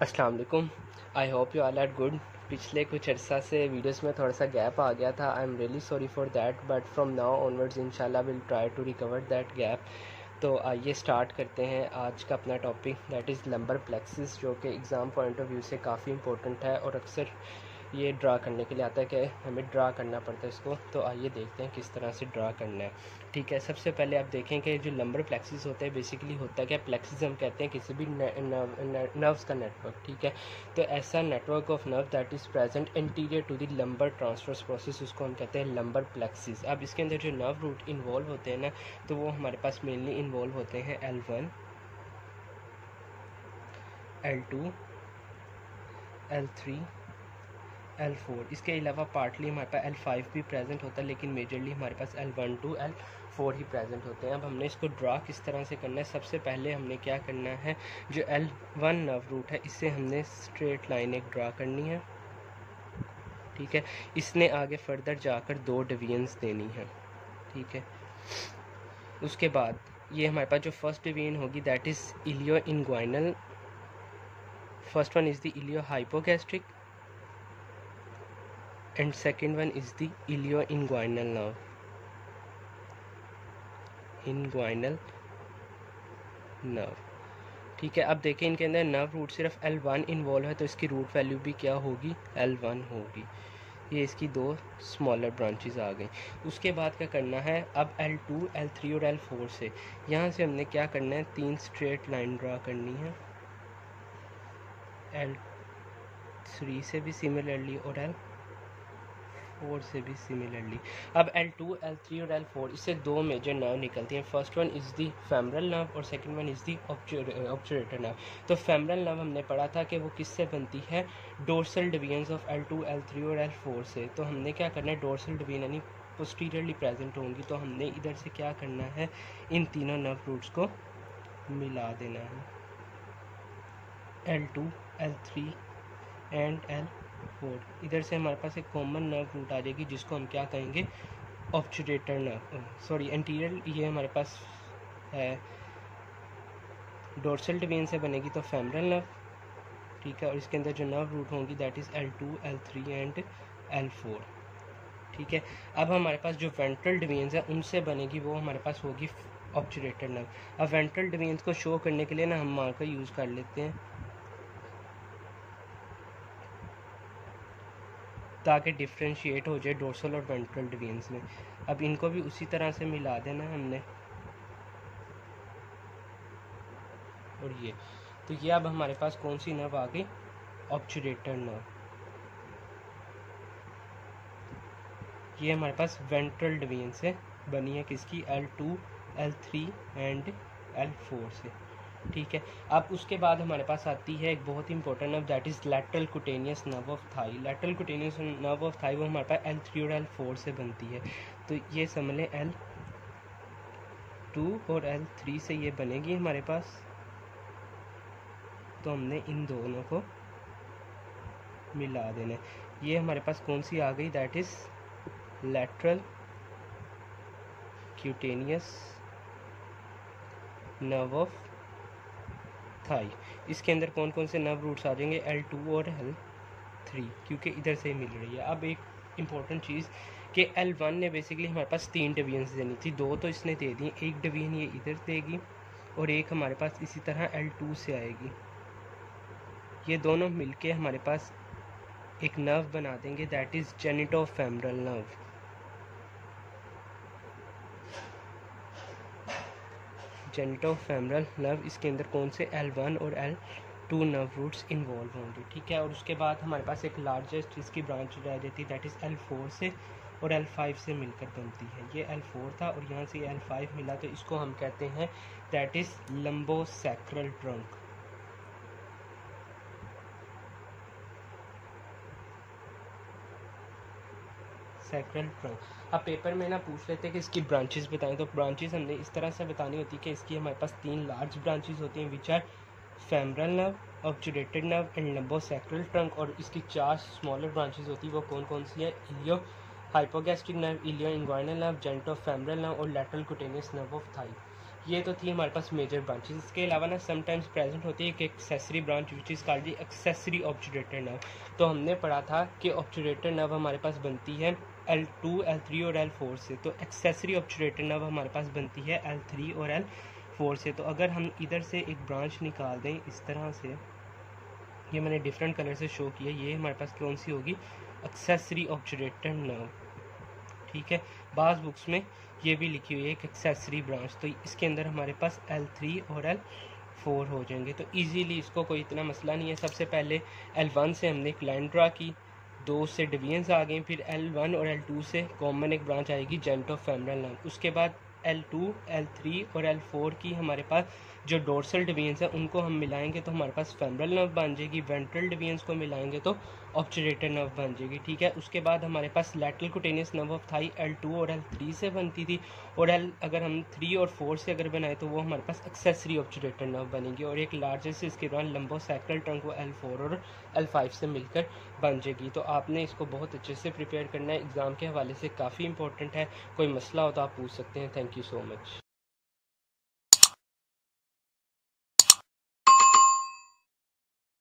अस्सलाम वालेकुम। I hope you all are good. पिछले कुछ अर्सा से वीडियोस में थोड़ा सा गैप आ गया था। I am really sorry for that, but from now onwards इंशाल्लाह will try to recover that gap. तो आइए स्टार्ट करते हैं आज का अपना topic, that is lumbar plexus, जो कि एग्ज़ाम पॉइंट ऑफ व्यू से काफ़ी इंपॉर्टेंट है और अक्सर ये ड्रा करने के लिए आता है कि हमें ड्रा करना पड़ता है इसको। तो आइए देखते हैं किस तरह से ड्रा करना है। ठीक है, सबसे पहले आप देखें कि जो लंबर प्लेक्सिस होता है बेसिकली होता है क्या, प्लेक्सिस हम कहते हैं किसी भी नर्व्स का नेटवर्क। ठीक है, तो ऐसा network of nerve that is present interior to the lumbar transverse process, उसको हम कहते हैं लंबर प्लेक्सिस। अब इसके अंदर जो नर्व रूट इन्वॉल्व होते हैं ना, तो वो हमारे पास मेनली इन्वॉल्व होते हैं L1, L2, L3, L4। इसके अलावा पार्टली हमारे पास L5 भी प्रेजेंट होता है, लेकिन मेजरली हमारे पास L1 to L4 he present होते हैं। अब हमने इसको ड्रा किस तरह से करना है, सबसे पहले हमने क्या करना है, जो L1 नर्व रूट है इससे हमने स्ट्रेट लाइन एक ड्रा करनी है। ठीक है, इसने आगे फर्दर जाकर 2 डिवीजन्स देनी है। ठीक है, उसके बाद ये हमारे पास जो फर्स्ट डिवीजन होगी that is ilio inguinal. First one is the ilio hypogastric and second one is the ilioinguinal nerve, inguinal nerve। ठीक है, अब देखें इनके अंदर नर्व रूट सिर्फ L1 इन्वॉल्व है, तो इसकी रूट वैल्यू भी क्या होगी, L1 होगी। ये इसकी 2 स्मॉलर ब्रांचेस आ गई। उसके बाद क्या करना है, अब L2, L3 और L4 से यहाँ से हमने क्या करना है, 3 स्ट्रेट लाइन ड्रा करनी है, L3 से भी सिमिलरली और L4 से भी सिमिलरली। अब L2, L3 और L4 इससे 2 मेजर नर्व निकलती हैं। First one is the femoral nerve और second one is the obturator nerve. तो फेमरल नर्व हमने पढ़ा था कि वो किससे बनती है, dorsal divisions of L2, L3 और L4 से। तो हमने क्या करना है, डोर्सल डिवीजन यानी पोस्टीरियरली प्रेजेंट होंगी, तो हमने इधर से क्या करना है, इन तीनों नर्व रूट्स को मिला देना है, L2, L3 एंड L4। इधर से हमारे पास एक कॉमन नर्व रूट आ जाएगी जिसको हम क्या कहेंगे, ऑब्चुरेटर नर्व, सॉरी एंटीरियर। ये हमारे पास है डोर्सल डिवीजन से बनेगी तो फेमरल नर्व। ठीक है, और इसके अंदर जो नर्व रूट होंगी that is L2, L3 and L4। ठीक है, अब हमारे पास जो वेंट्रल डिवीजन है उनसे बनेगी वो हमारे पास होगी ऑब्चुरेटर नर्व। अब वेंट्रल डिवीजन को शो करने के लिए ना हम मार्कर यूज़ कर लेते हैं ताकि डिफ्रेंशिएट हो जाए डोर्सल और वेंट्रल डिवीजन्स में। अब इनको भी उसी तरह से मिला देना हमने, और ये तो ये अब हमारे पास कौन सी नर्व आ गई, ऑब्चुरेटर नर्व। ये हमारे पास वेंट्रल डिवीजन से बनी है, किसकी, L2, L3 एंड L4 से। ठीक है, अब उसके बाद हमारे पास आती है एक बहुत ही important nerve that is lateral cutaneous nerve of thigh. Lateral cutaneous nerve of thigh वो हमारे पास L3 और L4 से बनती है। तो ये समझ लें L2 और L3 से ये बनेगी हमारे पास। तो हमने इन दोनों को मिला देना है। ये हमारे पास कौन सी आ गई, that is lateral cutaneous nerve of Thai. इसके अंदर कौन कौन से नर्व रूट्स आ जाएंगे, L2 और L3, क्योंकि इधर से मिल रही है। अब एक इम्पॉर्टेंट चीज़ कि L1 ने बेसिकली हमारे पास 3 डिवीजन्स देनी थी, 2 तो इसने दे दी, एक डिवीजन ये इधर देगी और एक हमारे पास इसी तरह L2 से आएगी। ये दोनों मिलके हमारे पास एक नर्व बना देंगे that is जेनिटोफेमरल nerve. Genitofemoral nerve, इसके अंदर कौन से L1 और L2 नर्व रूट्स इन्वॉल्व होंगे। ठीक है, और उसके बाद हमारे पास एक लार्जेस्ट इसकी ब्रांच रह जाती है दैट इज़ L4 से और L5 से मिलकर बनती है। ये L4 था और यहाँ से L5 मिला, तो इसको हम कहते हैं that is lumbosacral trunk. Sacral trunk. अब पेपर में ना पूछ लेते हैं कि इसकी ब्रांचेस बताएं, तो ब्रांचेस हमने इस तरह से बतानी होती है कि इसकी हमारे पास 3 लार्ज ब्रांचेस होती हैं which are femoral nerve, obturated nerve and lumbosacral trunk, और इसकी 4 स्मॉलर ब्रांचेस होती है। वो कौन कौन सी है, ilio hypogastric nerve, ilio inguinal nerve, genitofemoral nerve और lateral cutaneous nerve of thigh. ये तो थी हमारे पास मेजर ब्रांचेस। इसके अलावा ना समटाइम्स प्रेजेंट होती है एक accessory branch which is called the accessory obturator nerve. तो हमने पढ़ा था कि ऑब्चुरेटर नर्व हमारे पास बनती है L2, L3 और L4 से। तो एक्सेसरी ऑब्चुरेटर नर्व हमारे पास बनती है L3 और L4 से। तो अगर हम इधर से एक ब्रांच निकाल दें इस तरह से, ये मैंने डिफरेंट कलर से शो किया, ये हमारे पास कौन सी होगी, एक्सेसरी ऑब्चुरेटर नर्व, ठीक है। बाज़ बुक्स में ये भी लिखी हुई है एक एक्सेसरी ब्रांच। तो इसके अंदर हमारे पास L3 और L4 हो जाएंगे। तो इजीली इसको कोई इतना मसला नहीं है। सबसे पहले L1 से हमने एक लाइन ड्रा की, 2 से डिवीजन्स आ गए, फिर L1 और L2 से कॉमन एक ब्रांच आएगी जेंटोफेमरल नर्व। उसके बाद L2, L3 और L4 की हमारे पास जो डोर्सल डिवीजन्स हैं उनको हम मिलाएंगे तो हमारे पास फेमरल नर्व बन जाएगी। वेंट्रल डिवीजन्स को मिलाएंगे तो ऑब्चुरेटर नर्व बन जाएगी, ठीक है। उसके बाद हमारे पास lateral cutaneous nerve of thigh L2 और L3 से बनती थी, और अगर हम 3 और 4 से अगर बनाए तो वो हमारे पास एक्सेसरी ऑब्चुरेटर नर्व बनेगी, और एक लार्जेस्ट इसके दौरान लंबोसैक्रल ट्रंक वो L4 और L5 से मिलकर बन जाएगी। तो आपने इसको बहुत अच्छे से प्रिपेयर करना है, एग्ज़ाम के हवाले से काफ़ी इंपॉर्टेंट है। कोई मसला हो तो आप पूछ सकते हैं। Thank you so much.